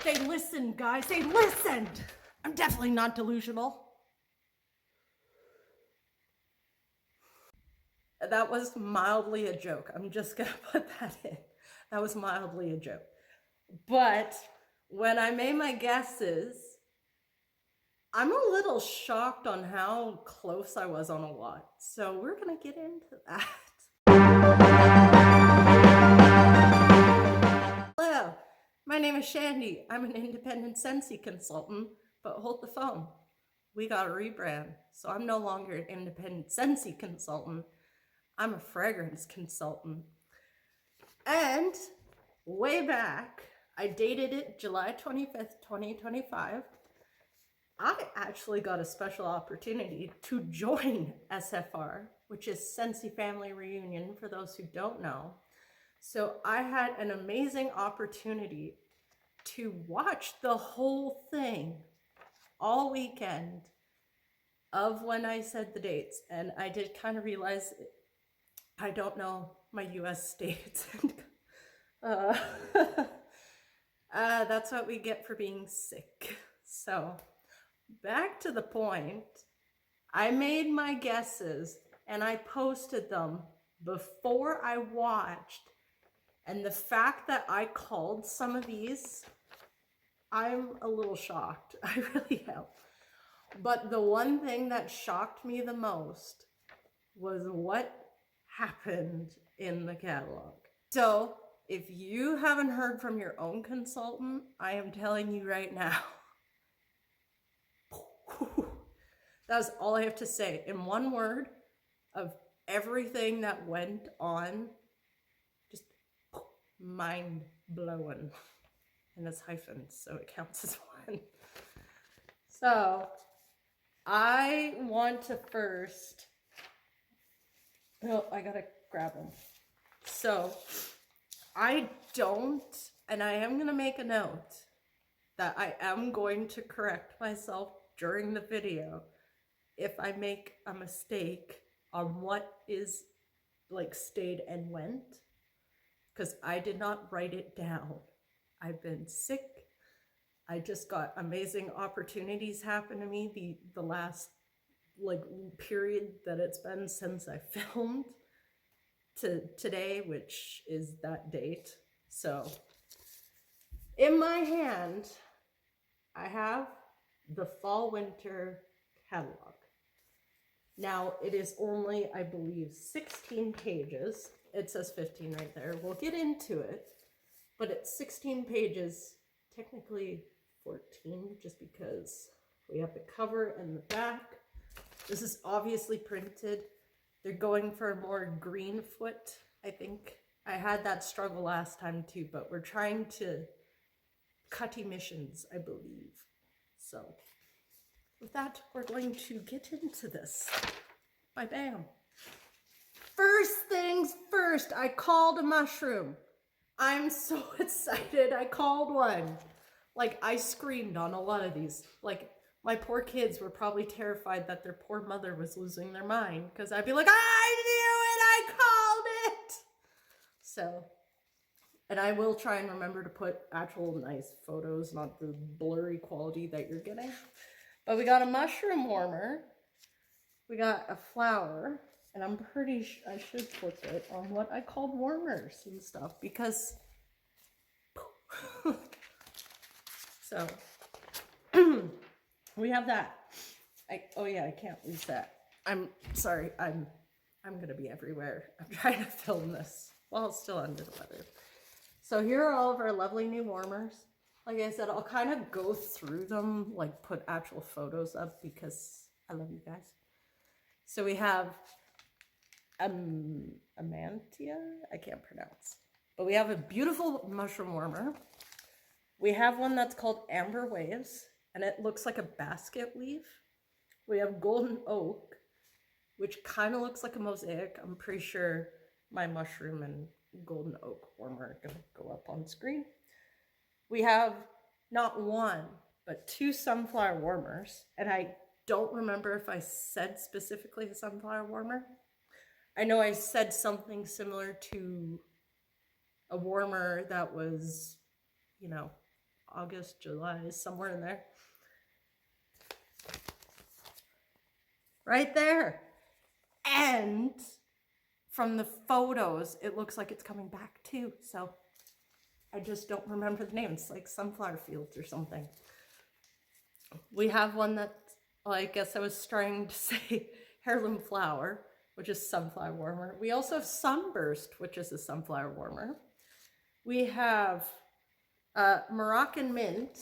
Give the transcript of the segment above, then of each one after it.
They listened, guys. They listened. I'm definitely not delusional. That was mildly a joke. I'm just gonna put that in. That was mildly a joke. But when I made my guesses, I'm a little shocked on how close I was on a lot. So we're gonna get into that. Hello, my name is Shandy. I'm an independent Scentsy consultant, but hold the phone. We got a rebrand, so I'm no longer an independent Scentsy consultant. I'm a fragrance consultant. And way back, I dated it July 25th, 2025. I actually got a special opportunity to join SFR, which is Scentsy Family Reunion, for those who don't know. So I had an amazing opportunity to watch the whole thing all weekend of when I said the dates. And I did kind of realize I don't know my US states. That's what we get for being sick. So back to the point, I made my guesses and I posted them before I watched. And the fact that I called some of these, I'm a little shocked. I really am. But the one thing that shocked me the most was what happened in the catalog. So if you haven't heard from your own consultant, I am telling you right now, that's all I have to say in one word of everything that went on. Just mind blowing. And it's hyphens, so it counts as one. So I want to first, oh, I gotta grab them. So I don't, and I am gonna make a note that I am going to correct myself during the video if I make a mistake on what is like stayed and went, because I did not write it down. I've been sick. I just got amazing opportunities happen to me the last like period that it's been since I filmed to today, which is that date. So in my hand, I have the fall winter catalog. Now it is only, I believe, 16 pages. It says 15 right there. We'll get into it, but it's 16 pages, technically 14, just because we have the cover and the back. This is obviously printed. They're going for a more green foot, I think. I had that struggle last time too, but we're trying to cut emissions, I believe. So with that, we're going to get into this. Bam. First things first, I called a mushroom. I'm so excited. I called one. Like, I screamed on a lot of these. Like, my poor kids were probably terrified that their poor mother was losing their mind, because I'd be like, I knew it, I called it. So, and I will try and remember to put actual nice photos, not the blurry quality that you're getting. But we got a mushroom warmer. We got a flower. And I'm pretty sure I should put it on what I called warmers and stuff, because so we have that. Oh yeah, I can't lose that. I'm sorry, I'm gonna be everywhere. I'm trying to film this while it's still under the weather. So here are all of our lovely new warmers. Like I said, I'll kind of go through them, like put actual photos up, because I love you guys. So we have Amantia, I can't pronounce, but we have a beautiful mushroom warmer. We have one that's called Amber Waves, and it looks like a basket weave. We have Golden Oak, which kind of looks like a mosaic. I'm pretty sure my mushroom and Golden Oak warmer are gonna go up on screen. We have not one, but 2 sunflower warmers, and I don't remember if I said specifically a sunflower warmer. I know I said something similar to a warmer that was, you know, August, July, somewhere in there. Right there. And from the photos, it looks like it's coming back too. So I just don't remember the name. It's like Sunflower Fields or something. We have one that, well, I guess I was trying to say Heirloom Flower, which is sunflower warmer. We also have Sunburst, which is a sunflower warmer. We have Moroccan Mint.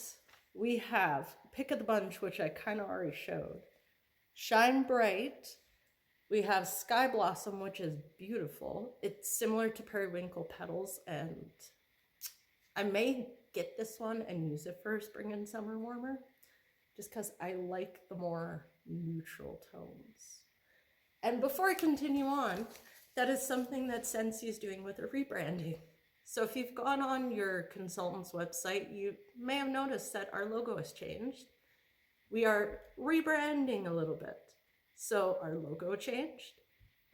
We have Pick of the Bunch, which I kind of already showed. Shine Bright. We have Sky Blossom, which is beautiful. It's similar to Periwinkle Petals, and I may get this one and use it for a spring and summer warmer, just because I like the more neutral tones. And before I continue on, that is something that Scentsy is doing with their rebranding. So if you've gone on your consultant's website, you may have noticed that our logo has changed. We are rebranding a little bit. So our logo changed.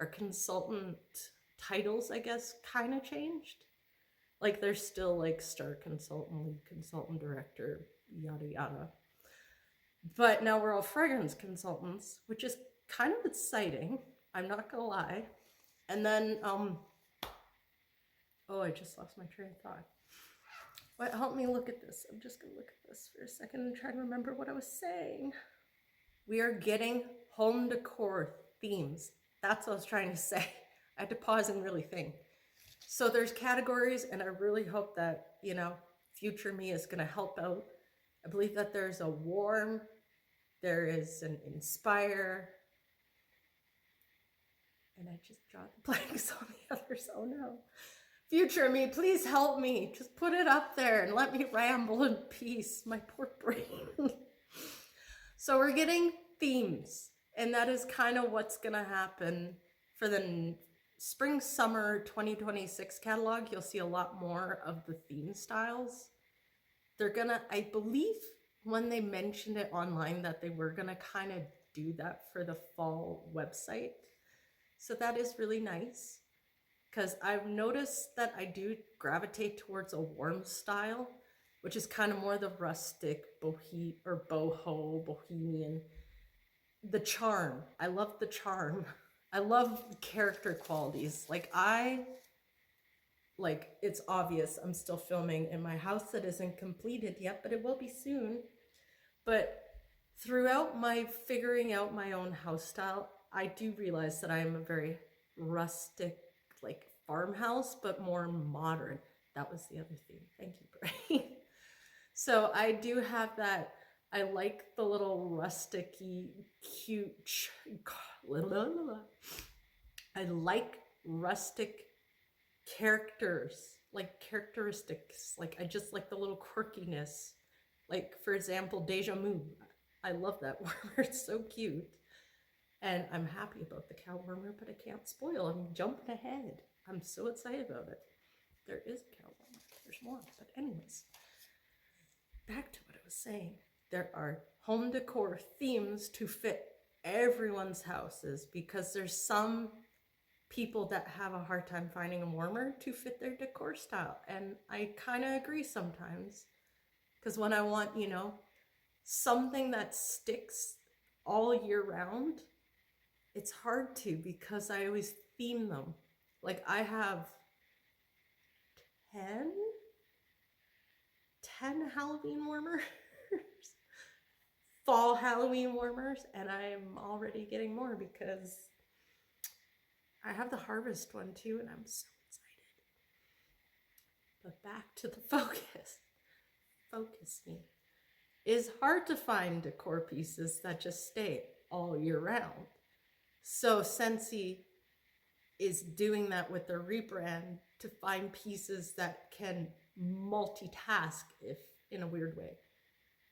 Our consultant titles, I guess, kind of changed. Like there's still like star consultant, lead consultant, director, yada yada. But now we're all fragrance consultants, which is kind of exciting. I'm not gonna lie. And then, oh, I just lost my train of thought. But help me look at this. I'm just gonna look at this for a second and try to remember what I was saying. We are getting home decor themes. That's what I was trying to say. I had to pause and really think. So there's categories, and I really hope that, you know, future me is gonna help out. I believe that there's a warm, there is an inspire, and I just draw the blanks on the others. Oh no. Future me, please help me. Just put it up there and let me ramble in peace. My poor brain. So we're getting themes, and that is kind of what's gonna happen for the spring summer 2026 catalog. You'll see a lot more of the theme styles. They're gonna, I believe when they mentioned it online, that they were gonna kind of do that for the fall website. So that is really nice, because I've noticed that I do gravitate towards a warm style, which is kind of more the rustic boho, bohemian. The charm. I love the charm. I love character qualities. It's obvious I'm still filming in my house that isn't completed yet, but it will be soon. But throughout my figuring out my own house style, I do realize that I am a very rustic, like farmhouse, but more modern. That was the other thing. Thank you, Bray. So I do have that. I like the little rusticy, cute, I like rustic characters, like characteristics. Like I just like the little quirkiness. Like for example, Deja Vu. I love that warmer. It's so cute. And I'm happy about the cow warmer, but I can't spoil. I'm jumping ahead. I'm so excited about it. There is a cow warmer. There's more. But anyways, back to what I was saying. There are home decor themes to fit everyone's houses, because there's some people that have a hard time finding a warmer to fit their decor style. And I kind of agree sometimes, because when I want, you know, something that sticks all year round, it's hard to, because I always theme them. Like I have 10 Halloween warmers, fall Halloween warmers, and I'm already getting more because I have the harvest one too, and I'm so excited. But back to the focus. Focus me. It is hard to find decor pieces that just stay all year round. So Scentsy is doing that with their rebrand to find pieces that can multitask, if in a weird way.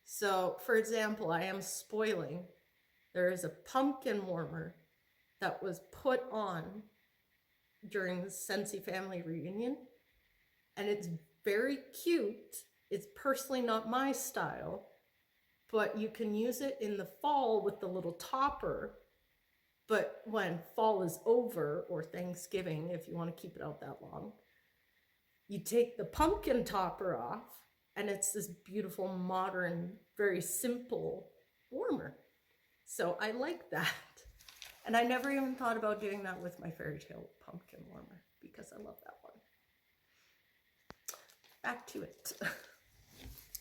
So for example, I am spoiling. There is a pumpkin warmer that was put on during the Scentsy family reunion, and it's very cute. It's personally not my style, but you can use it in the fall with the little topper. But when fall is over, or Thanksgiving, if you want to keep it out that long, you take the pumpkin topper off, And it's this beautiful, modern, very simple warmer. So I like that. And I never even thought about doing that with my fairy tale pumpkin warmer because I love that one. Back to it.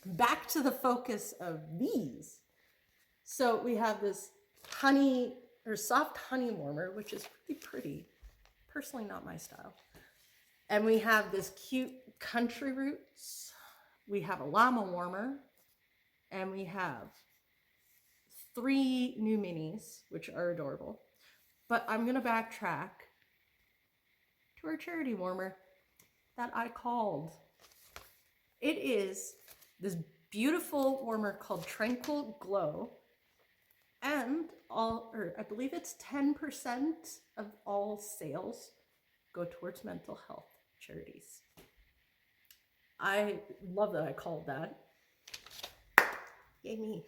Back to the focus of these. So we have this honey or soft honey warmer, which is really pretty. Personally, not my style. And we have this cute country roots. We have a llama warmer. And we have 3 new minis, which are adorable. But I'm going to backtrack to our charity warmer that I called. It is this beautiful warmer called Tranquil Glow. And I believe it's 10% of all sales go towards mental health charities. I love that I called that. Yay me.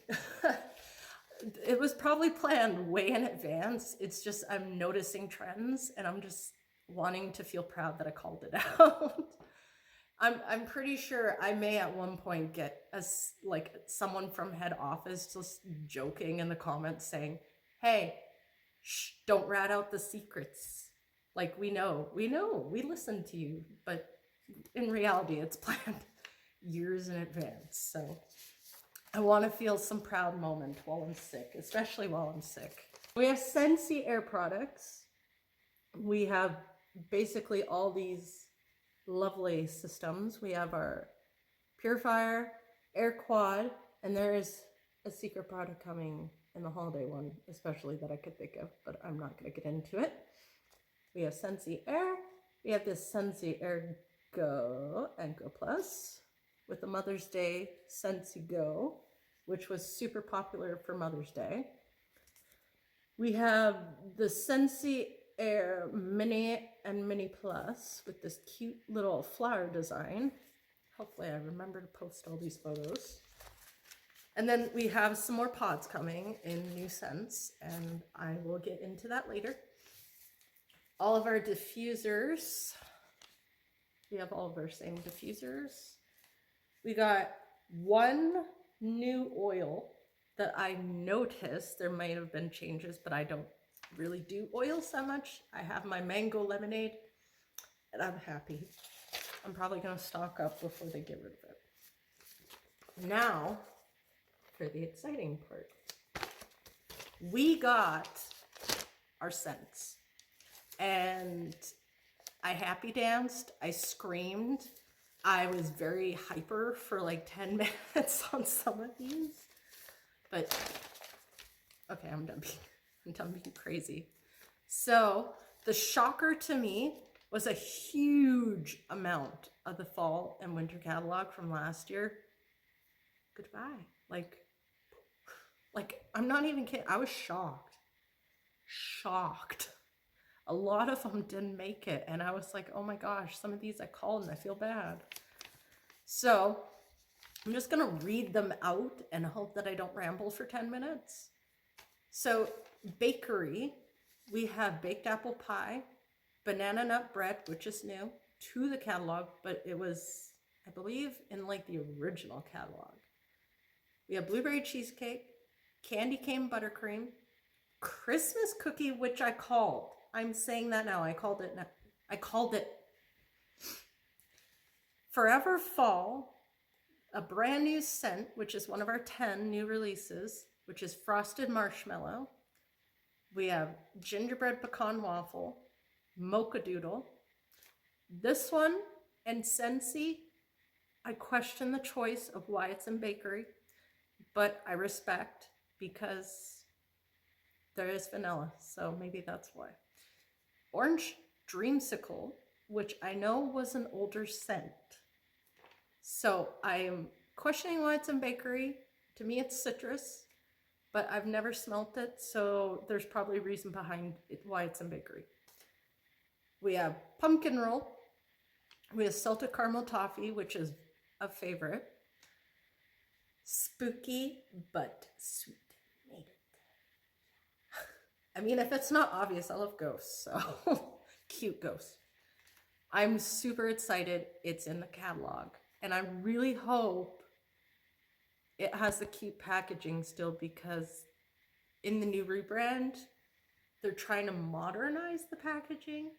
It was probably planned way in advance. It's just I'm noticing trends and I'm just wanting to feel proud that I called it out. I'm pretty sure I may at one point get like someone from head office just joking in the comments saying, hey, shh, don't rat out the secrets. Like we know, we listen to you, but in reality, it's planned years in advance. So I want to feel some proud moment while I'm sick, especially while I'm sick. We have Scentsy air products. We have basically all these lovely systems. We have our purifier, air quad, and there is a secret product coming in the holiday one, especially that I could think of, but I'm not going to get into it. We have Scentsy Air. We have this Scentsy Air Go and Go Plus with the Mother's Day Scentsy Go, which was super popular for Mother's Day. We have the Scentsy Air Mini and Mini Plus with this cute little flower design. Hopefully I remember to post all these photos. And then we have some more pods coming in new scents, and I will get into that later. All of our diffusers. We have all of our same diffusers. We got one new oil that I noticed. There might have been changes, but I don't really do oils that much. I have my mango lemonade, and I'm happy. I'm probably going to stock up before they get rid of it. Now, for the exciting part. We got our scents. And I happy danced, I screamed, I was very hyper for like 10 minutes on some of these. But, okay, I'm done being crazy. So, the shocker to me was a huge amount of the fall and winter catalog from last year. Goodbye. Like, I'm not even kidding. I was shocked. Shocked. A lot of them didn't make it. And I was like, oh my gosh, some of these I called and I feel bad. So I'm just going to read them out and hope that I don't ramble for 10 minutes. So bakery, we have baked apple pie, banana nut bread, which is new to the catalog, but it was, I believe, in like the original catalog. We have blueberry cheesecake, candy cane buttercream, Christmas cookie, which I called. I'm saying that now. I called it now. I called it Forever Fall, a brand new scent, which is one of our 10 new releases, which is frosted marshmallow. We have gingerbread pecan waffle, mocha doodle. This one and Scentsy, I question the choice of why it's in bakery, but I respect because there is vanilla, so maybe that's why. Orange dreamsicle, which I know was an older scent. So I am questioning why it's in bakery. To me, it's citrus, but I've never smelt it, so there's probably a reason behind it, why it's in bakery. We have pumpkin roll. We have salted caramel toffee, which is a favorite. Spooky but sweet. Made it. I mean, if it's not obvious, I love ghosts, so cute ghosts. I'm super excited. It's in the catalog. And I really hope it has the cute packaging still, because in the new rebrand, they're trying to modernize the packaging.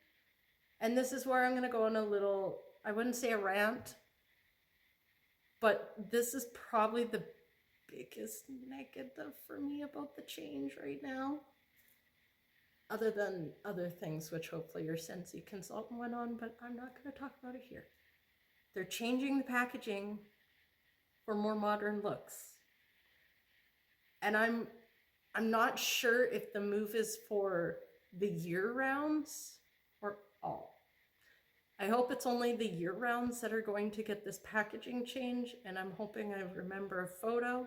And this is where I'm going to go on a little, I wouldn't say a rant, but this is probably the biggest negative for me about the change right now. Other than other things, which hopefully your Scentsy consultant went on, but I'm not going to talk about it here. They're changing the packaging for more modern looks. And I'm not sure if the move is for the year rounds or all. I hope it's only the year rounds that are going to get this packaging change, and I'm hoping I remember a photo.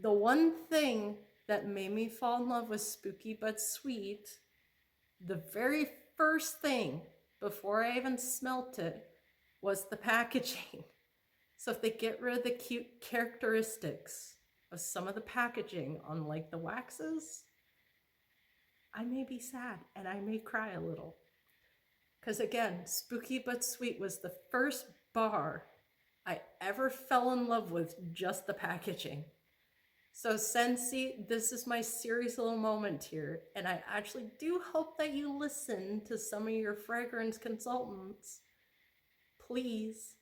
The one thing that made me fall in love with Spooky But Sweet, the very first thing before I even smelt it, was the packaging. So if they get rid of the cute characteristics of some of the packaging on like the waxes, I may be sad and I may cry a little. Because again, Spooky But Sweet was the first bar I ever fell in love with just the packaging. So Scentsy, this is my serious little moment here, and I actually do hope that you listen to some of your fragrance consultants. Please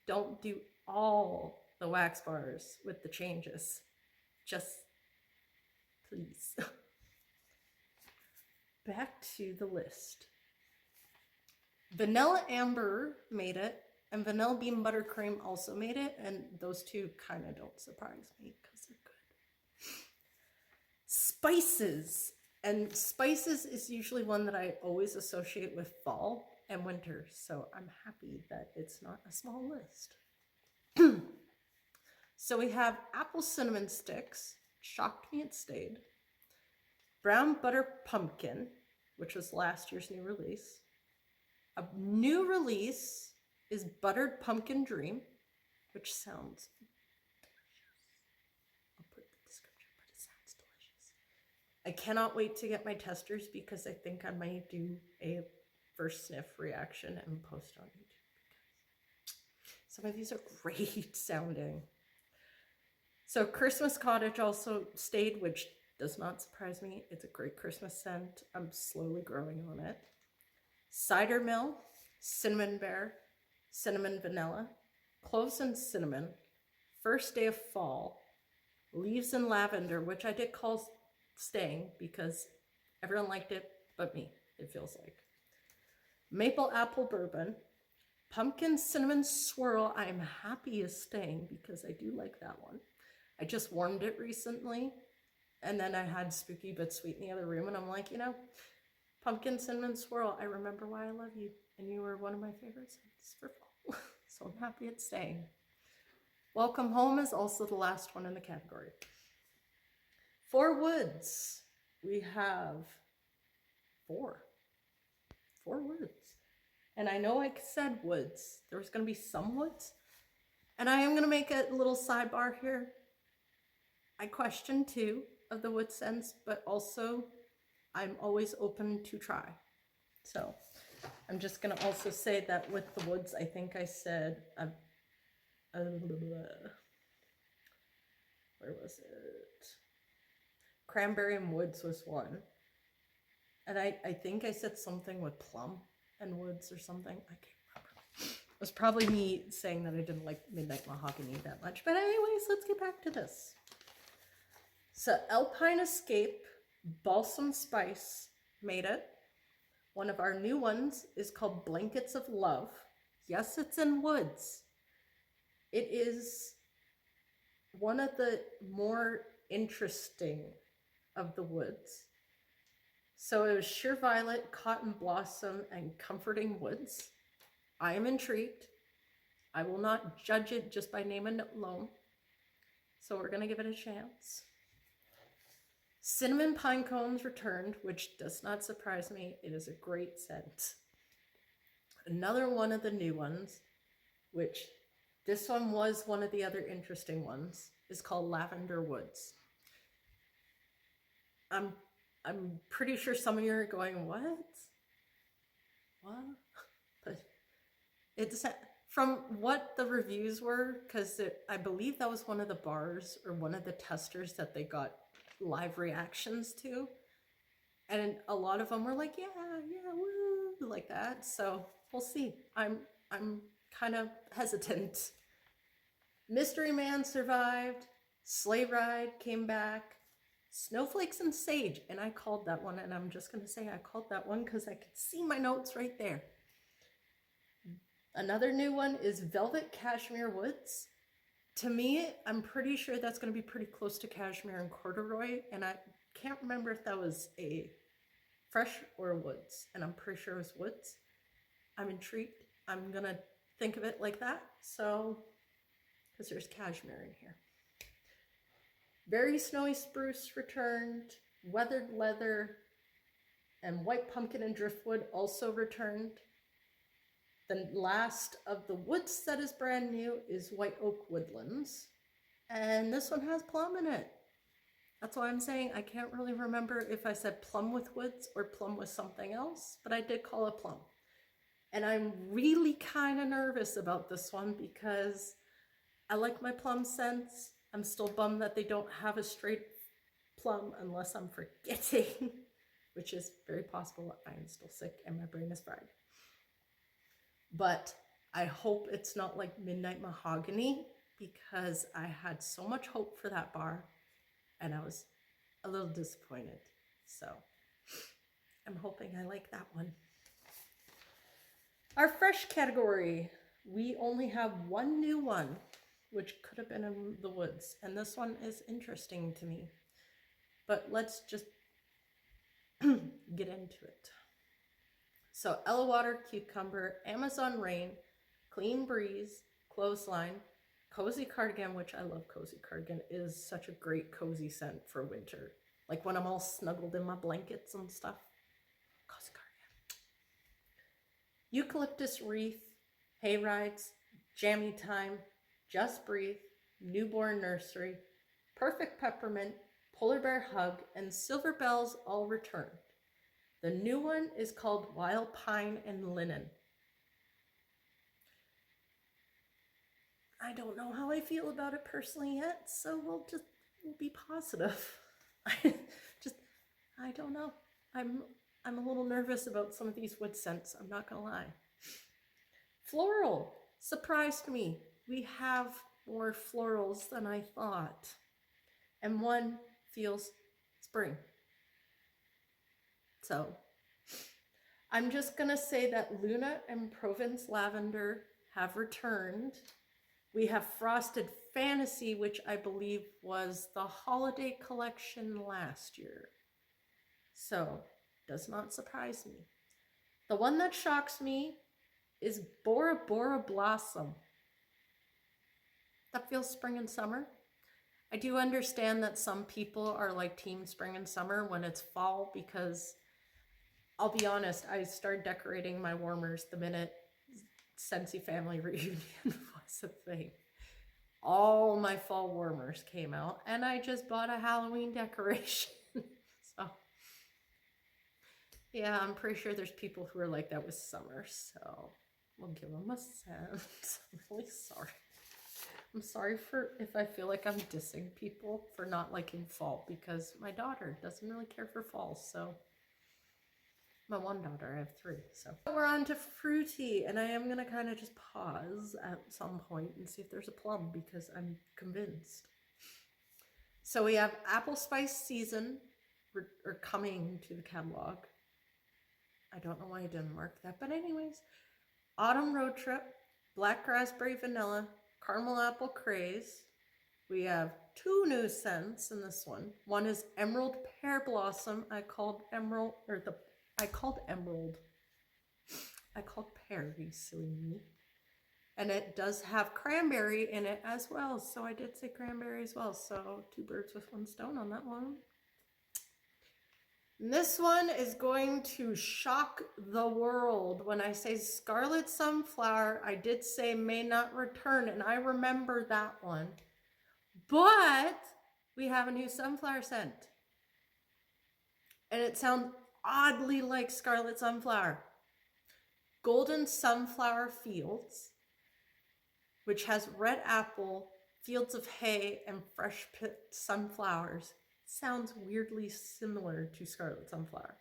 don't do all the wax bars with the changes. Just please. Back to the list. Vanilla Amber made it, and Vanilla Bean Buttercream also made it, and those two kind of don't surprise me because they're good. Spices. And spices is usually one that I always associate with fall and winter, so I'm happy that it's not a small list. So we have apple cinnamon sticks, shocked me it stayed. Brown butter pumpkin, which was last year's new release. A new release is buttered pumpkin dream, which sounds delicious. I'll put the description, but it sounds delicious. I cannot wait to get my testers because I think I might do a first sniff reaction and post on YouTube. Some of these are great sounding. So Christmas Cottage also stayed, which does not surprise me. It's a great Christmas scent. I'm slowly growing on it. Cider Mill, Cinnamon Bear, Cinnamon Vanilla, Cloves and Cinnamon, First Day of Fall, Leaves and Lavender, which I did call staying because everyone liked it but me, it feels like. Maple Apple Bourbon, Pumpkin Cinnamon Swirl, I am happy is staying because I do like that one. I just warmed it recently, and then I had Spooky But Sweet in the other room, and I'm like, you know, Pumpkin Cinnamon Swirl, I remember why I love you, and you were one of my favorite scents for fall. So I'm happy it's staying. Welcome Home is also the last one in the category. For woods, we have four woods. And I know I said woods. There was going to be some woods. And I am going to make a little sidebar here. I question 2 of the wood scents, but also I'm always open to try. So I'm just going to also say that with the woods, I think I said, where was it? Cranberry and woods was one. And I think I said something with plum and woods or something. I can't remember. It was probably me saying that I didn't like Midnight Mahogany that much. But anyways, let's get back to this. So Alpine Escape Balsam Spice made it. One of our new ones is called Blankets of Love. Yes, it's in woods. It is one of the more interesting of the woods. So it was Sheer Violet, Cotton Blossom, and Comforting Woods. I am intrigued. I will not judge it just by name alone. So we're going to give it a chance. Cinnamon Pine Cones returned, which does not surprise me. It is a great scent. Another one of the new ones, which this one was one of the other interesting ones, is called Lavender Woods. I'm pretty sure some of you are going, what? But it's From what the reviews were, because I believe that was one of the bars or one of the testers that they got live reactions to. And a lot of them were like, yeah, woo, like that. So we'll see. I'm kind of hesitant. Mystery Man survived. Sleigh Ride came back. Snowflakes and Sage, and I called that one, and I'm just going to say I called that one because I could see my notes right there. Another new one is Velvet Cashmere Woods. To me, I'm pretty sure that's going to be pretty close to Cashmere and Corduroy, and I can't remember if that was a fresh or woods, and I'm pretty sure it was woods. I'm intrigued. I'm going to think of it like that, so, because there's cashmere in here. Very Snowy Spruce returned. Weathered Leather and White Pumpkin and Driftwood also returned. The last of the woods that is brand new is White Oak Woodlands. And this one has plum in it. That's why I'm saying I can't really remember if I said plum with woods or plum with something else, but I did call it plum. And I'm really kind of nervous about this one because I like my plum scents. I'm still bummed that they don't have a straight plum unless I'm forgetting, which is very possible. I am still sick and my brain is fried. But I hope it's not like Midnight Mahogany because I had so much hope for that bar and I was a little disappointed. So I'm hoping I like that one. Our fresh category, we only have one new one, which could have been in the woods. And this one is interesting to me. But let's just get into it. So Ella Water, Cucumber, Amazon Rain, Clean Breeze, Clothesline, Cozy Cardigan, which I love Cozy Cardigan, is such a great cozy scent for winter. Like when I'm all snuggled in my blankets and stuff. Cozy Cardigan. Eucalyptus Wreath, Hayrides, Jammy Time, Just Breathe, Newborn Nursery, Perfect Peppermint, Polar Bear Hug, and Silver Bells all returned. The new one is called Wild Pine and Linen. I don't know how I feel about it personally yet, so we'll be positive. I don't know. I'm a little nervous about some of these wood scents, I'm not gonna lie. Floral surprised me. We have more florals than I thought. And one feels spring. So I'm just gonna say that Luna and Provence Lavender have returned. We have Frosted Fantasy, which I believe was the holiday collection last year. So does not surprise me. The one that shocks me is Bora Bora Blossom. That feels spring and summer. I do understand that some people are like team spring and summer when it's fall because I'll be honest, I started decorating my warmers the minute Scentsy family reunion was a thing. All my fall warmers came out and I just bought a Halloween decoration. So yeah, I'm pretty sure there's people who are like that with summer, so we'll give them a sense. I'm really sorry. I'm sorry for if I feel like I'm dissing people for not liking fall because my daughter doesn't really care for fall, so my one daughter, I have 3, so. We're on to Fruity, and I am gonna kind of just pause at some point and see if there's a plum because I'm convinced. So we have Apple Spice Season, or coming to the catalog. I don't know why I didn't mark that, but anyways. Autumn Road Trip, Black Raspberry Vanilla, Caramel Apple Craze. We have 2 new scents in this one. One is Emerald Pear Blossom. I called Emerald pear, you silly me. And it does have cranberry in it as well. So I did say cranberry as well. So 2 birds with 1 stone on that one. And this one is going to shock the world. When I say Scarlet Sunflower, I did say may not return, and I remember that one. But we have a new sunflower scent. And it sounds oddly like Scarlet Sunflower. Golden Sunflower Fields, which has red apple, fields of hay, and fresh picked sunflowers. Sounds weirdly similar to Scarlet Sunflower.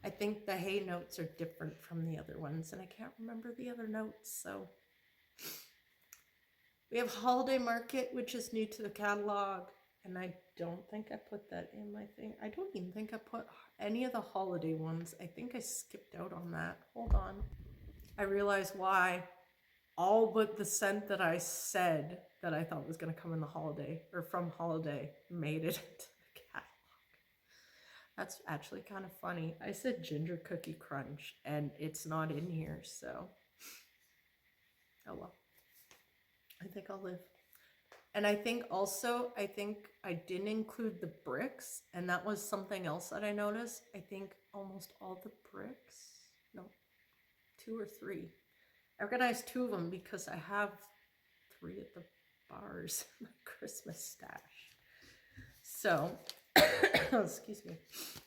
I think the hay notes are different from the other ones, and I can't remember the other notes, so. We have Holiday Market, which is new to the catalog, and I don't think I put that in my thing. I don't even think I put any of the holiday ones. I think I skipped out on that. Hold on. I realize why. All but the scent that I said that I thought was going to come in the holiday, or from holiday, made it into the catalog. That's actually kind of funny. I said Ginger Cookie Crunch, and it's not in here, so. Oh well. I think I'll live. And I think also, I didn't include the bricks, and that was something else that I noticed. I think almost all the bricks, no, 2 or 3. I organized 2 of them because I have 3 at the bars in my Christmas stash. So, excuse me.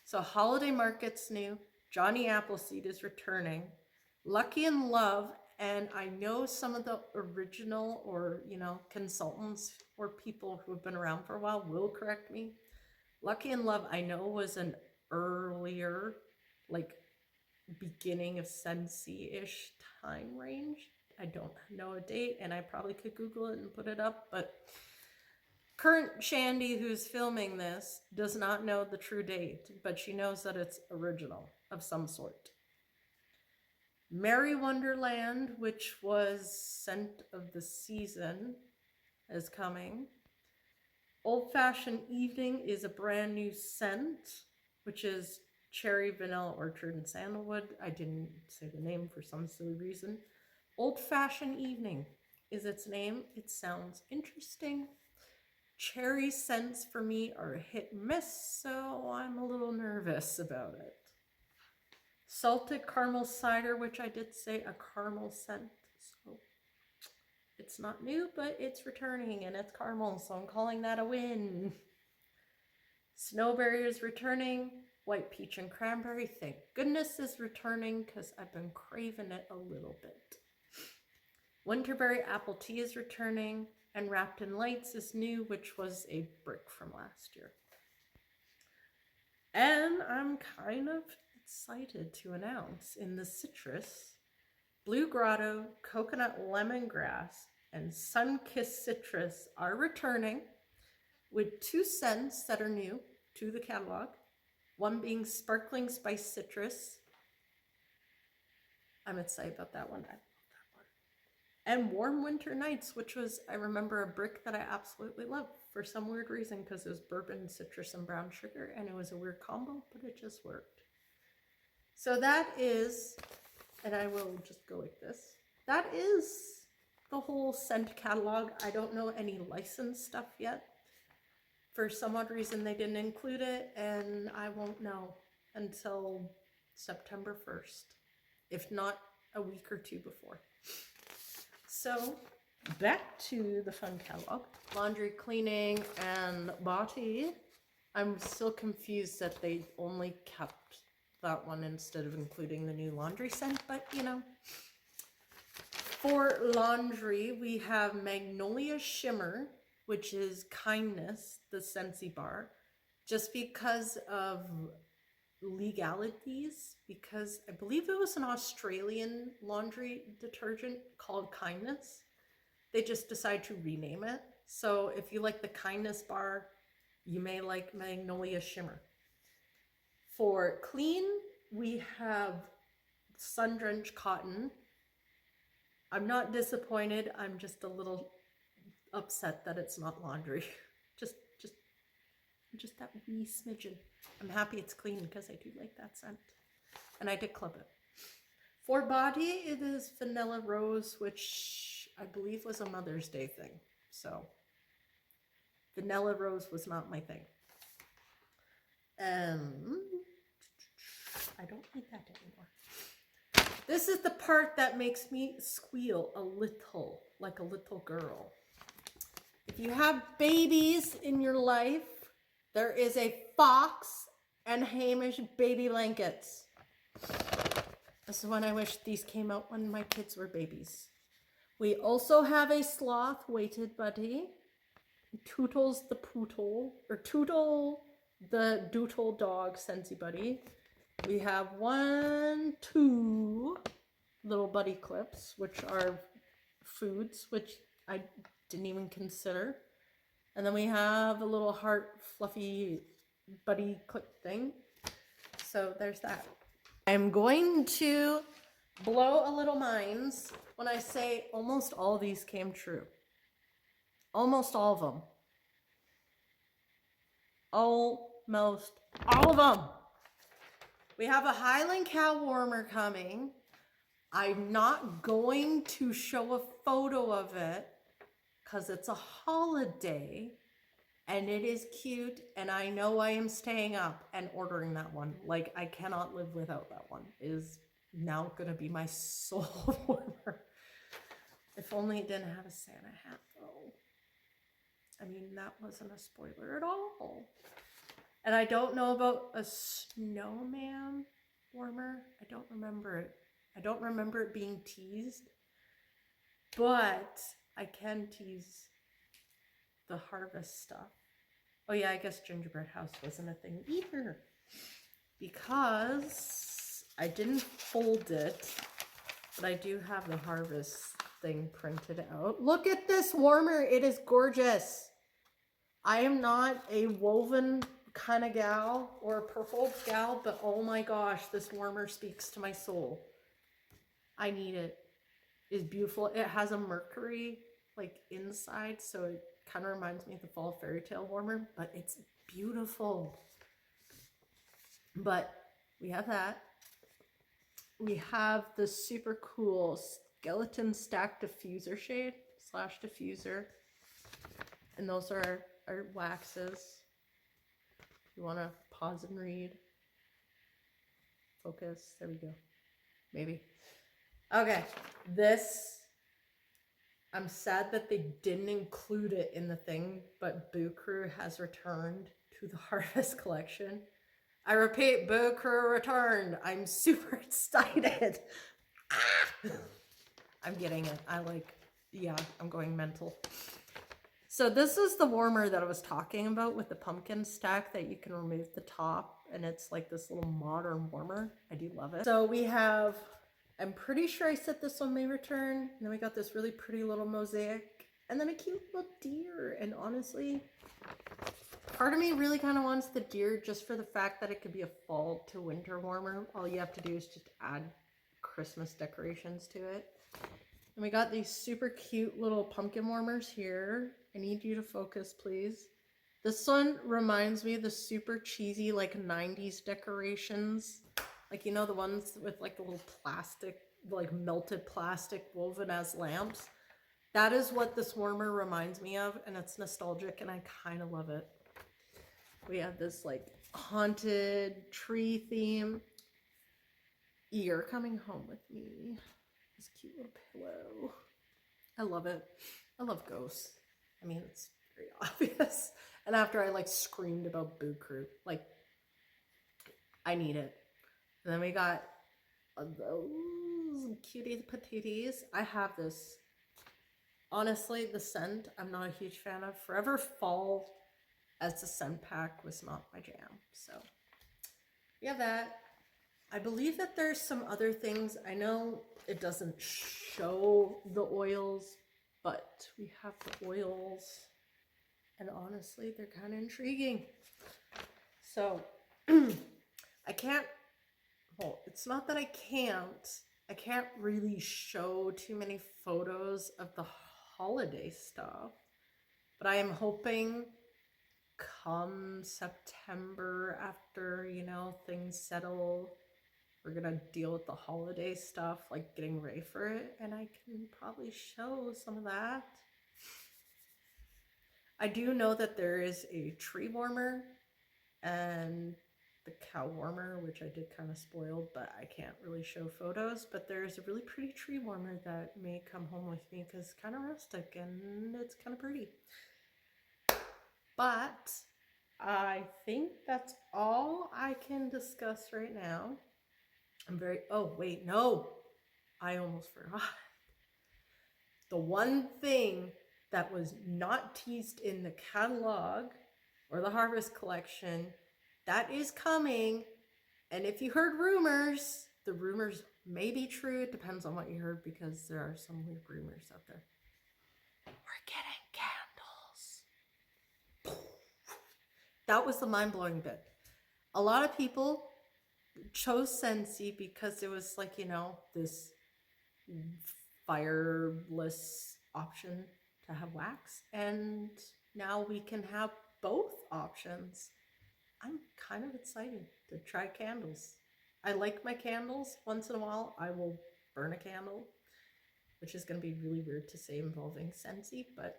So Holiday Market's new. Johnny Appleseed is returning. Lucky in Love, and I know some of the original or, consultants or people who have been around for a while will correct me. Lucky in Love, I know, was an earlier, beginning of Scentsy-ish time range. I don't know a date, and I probably could Google it and put it up, but current Shandy, who's filming this, does not know the true date, but she knows that it's original of some sort. Merry Wonderland, which was Scent of the Season, is coming. Old Fashioned Evening is a brand new scent, which is Cherry, Vanilla Orchard, and Sandalwood. I didn't say the name for some silly reason. Old Fashioned Evening is its name. It sounds interesting. Cherry scents for me are hit and miss, so I'm a little nervous about it. Salted Caramel Cider, which I did say a caramel scent, so it's not new, but it's returning, and it's caramel, so I'm calling that a win. Snowberry is returning. White Peach and Cranberry, thank goodness, is returning because I've been craving it a little bit. Winterberry Apple Tea is returning, and Wrapped in Lights is new, which was a brick from last year. And I'm kind of excited to announce in the citrus, Blue Grotto, Coconut Lemongrass, and Sunkissed Citrus are returning with 2 scents that are new to the catalog. One being Sparkling Spice Citrus. I'm excited about that one. I love that one. And Warm Winter Nights, which was, I remember, a brick that I absolutely loved for some weird reason because it was bourbon, citrus, and brown sugar, and it was a weird combo, but it just worked. So that is, and I will just go like this, that is the whole scent catalog. I don't know any licensed stuff yet. For some odd reason, they didn't include it, and I won't know until September 1st, if not a week or 2 before. So back to the fun catalog. Laundry, cleaning, and body. I'm still confused that they only kept that one instead of including the new laundry scent, but For laundry, we have Magnolia Shimmer, which is Kindness, the Scentsy bar, just because of legalities, because I believe it was an Australian laundry detergent called Kindness. They just decided to rename it. So if you like the Kindness bar, you may like Magnolia Shimmer. For clean, we have Sun Drenched Cotton. I'm not disappointed. I'm just a little upset that it's not laundry. just that wee smidgen. I'm happy it's clean because I do like that scent. And I did club it. For body, it is Vanilla Rose, which I believe was a Mother's Day thing. So Vanilla Rose was not my thing. I don't need that anymore. This is the part that makes me squeal a little, like a little girl. If you have babies in your life, there is a Fox and Hamish baby blankets. This is when I wish these came out when my kids were babies. We also have a sloth weighted buddy. Tootles the poodle, or Tootle the doodle dog Scentsy buddy. We have 1, 2 little buddy clips, which are foods, which I didn't even consider. And then we have a little heart fluffy buddy clip thing. So there's that. I'm going to blow a little minds when I say almost all of these came true. Almost all of them. Almost all of them. We have a Highland cow warmer coming. I'm not going to show a photo of it because it's a holiday and it is cute, and I know I am staying up and ordering that one. Like, I cannot live without that one. It is now going to be my soul warmer. If only it didn't have a Santa hat, though. I mean, that wasn't a spoiler at all. And I don't know about a snowman warmer. I don't remember it. I don't remember it being teased. But I can tease the harvest stuff. Oh yeah, I guess gingerbread house wasn't a thing either. Because I didn't fold it. But I do have the harvest thing printed out. Look at this warmer. It is gorgeous. I am not a woven kind of gal or a purple gal, but oh my gosh, this warmer speaks to my soul. I need it. It's beautiful. It has a mercury like inside, so it kind of reminds me of the fall fairy tale warmer, but it's beautiful. But we have that. We have the super cool skeleton stack diffuser shade / diffuser, and those are our waxes. You want to pause and read. Focus. There we go. Maybe. Okay. This, I'm sad that they didn't include it in the thing, but Boo Crew has returned to the Harvest Collection. I repeat, Boo Crew returned. I'm super excited. I'm getting it. I'm going mental. So this is the warmer that I was talking about with the pumpkin stack that you can remove the top, and it's like this little modern warmer. I do love it. So we have, I'm pretty sure I said this one may return, and then we got this really pretty little mosaic, and then a cute little deer. And honestly, part of me really kind of wants the deer just for the fact that it could be a fall to winter warmer. All you have to do is just add Christmas decorations to it. And we got these super cute little pumpkin warmers here. I need you to focus, please. This one reminds me of the super cheesy, like 90s decorations. Like, you know, the ones with like the little plastic, like melted plastic woven as lamps. That is what this warmer reminds me of, and it's nostalgic, and I kind of love it. We have this like haunted tree theme. You're coming home with me. This cute little pillow. I love it. I love ghosts. I mean, it's very obvious. And after I like screamed about Boo Crew, like, I need it. And then we got those cutie patooties. I have this. Honestly, the scent, I'm not a huge fan of. Forever Fall as a scent pack was not my jam. So, we have that. I believe that there's some other things. I know it doesn't show the oils, but we have the oils, and honestly, they're kind of intriguing. So, I can't, well, it's not that I can't really show too many photos of the holiday stuff, but I am hoping come September, after, you know, things settle, we're gonna deal with the holiday stuff, like getting ready for it, and I can probably show some of that. I do know that there is a tree warmer and the cow warmer, which I did kind of spoil, but I can't really show photos. But there's a really pretty tree warmer that may come home with me because it's kind of rustic and it's kind of pretty. But I think that's all I can discuss right now. Oh wait, no, I almost forgot. The one thing that was not teased in the catalog or the Harvest collection, that is coming. And if you heard rumors, the rumors may be true. It depends on what you heard, because there are some weird rumors out there. We're getting candles. That was the mind-blowing bit. A lot of people chose Scentsy because it was like, you know, this fireless option to have wax, and now we can have both options. I'm kind of excited to try candles. I like my candles. Once in a while I will burn a candle, which is going to be really weird to say involving Scentsy, but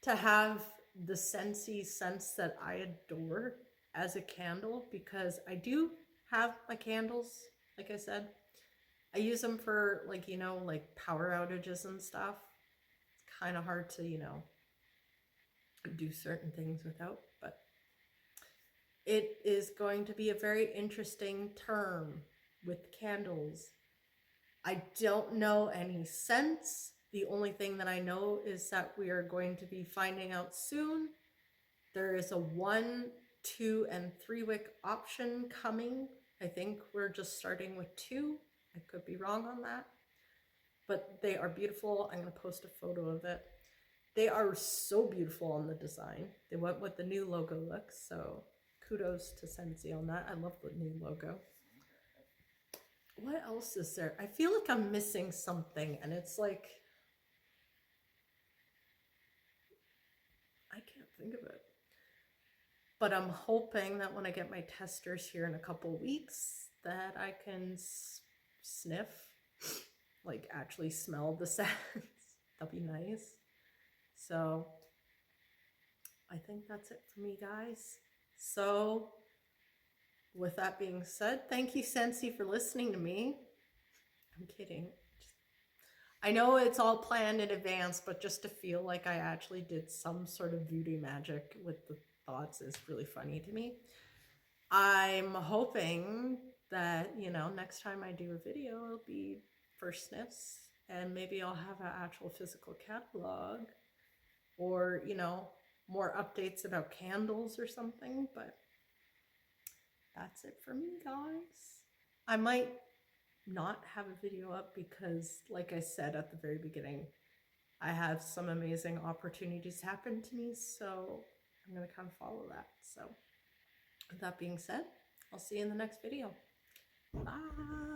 to have the Scentsy scents that I adore as a candle, because I do have my candles, like I said, I use them for, like, you know, like power outages and stuff. It's kind of hard to, you know, do certain things without, but it is going to be a very interesting term with candles. I don't know any scents. The only thing that I know is that we are going to be finding out soon. There is a 1, 2, and 3 wick option coming. I think we're just starting with 2. I could be wrong on that, but they are beautiful. I'm going to post a photo of it. They are so beautiful on the design. They went with the new logo look, so kudos to Scentsy on that. I love the new logo. What else is there? I feel like I'm missing something, and it's like, I can't think of it. But I'm hoping that when I get my testers here in a couple weeks, that I can sniff, like actually smell the scents. That'd be nice. So I think that's it for me, guys. So with that being said, thank you, Scentsy, for listening to me. I'm kidding. I know it's all planned in advance, but just to feel like I actually did some sort of voodoo magic with the thoughts is really funny to me. I'm hoping that, you know, next time I do a video, it'll be for sniffs, and maybe I'll have an actual physical catalog, or, you know, more updates about candles or something. But that's it for me, guys. I might not have a video up because, like I said at the very beginning, I have some amazing opportunities happen to me, so I'm going to kind of follow that. So with that being said, I'll see you in the next video. Bye.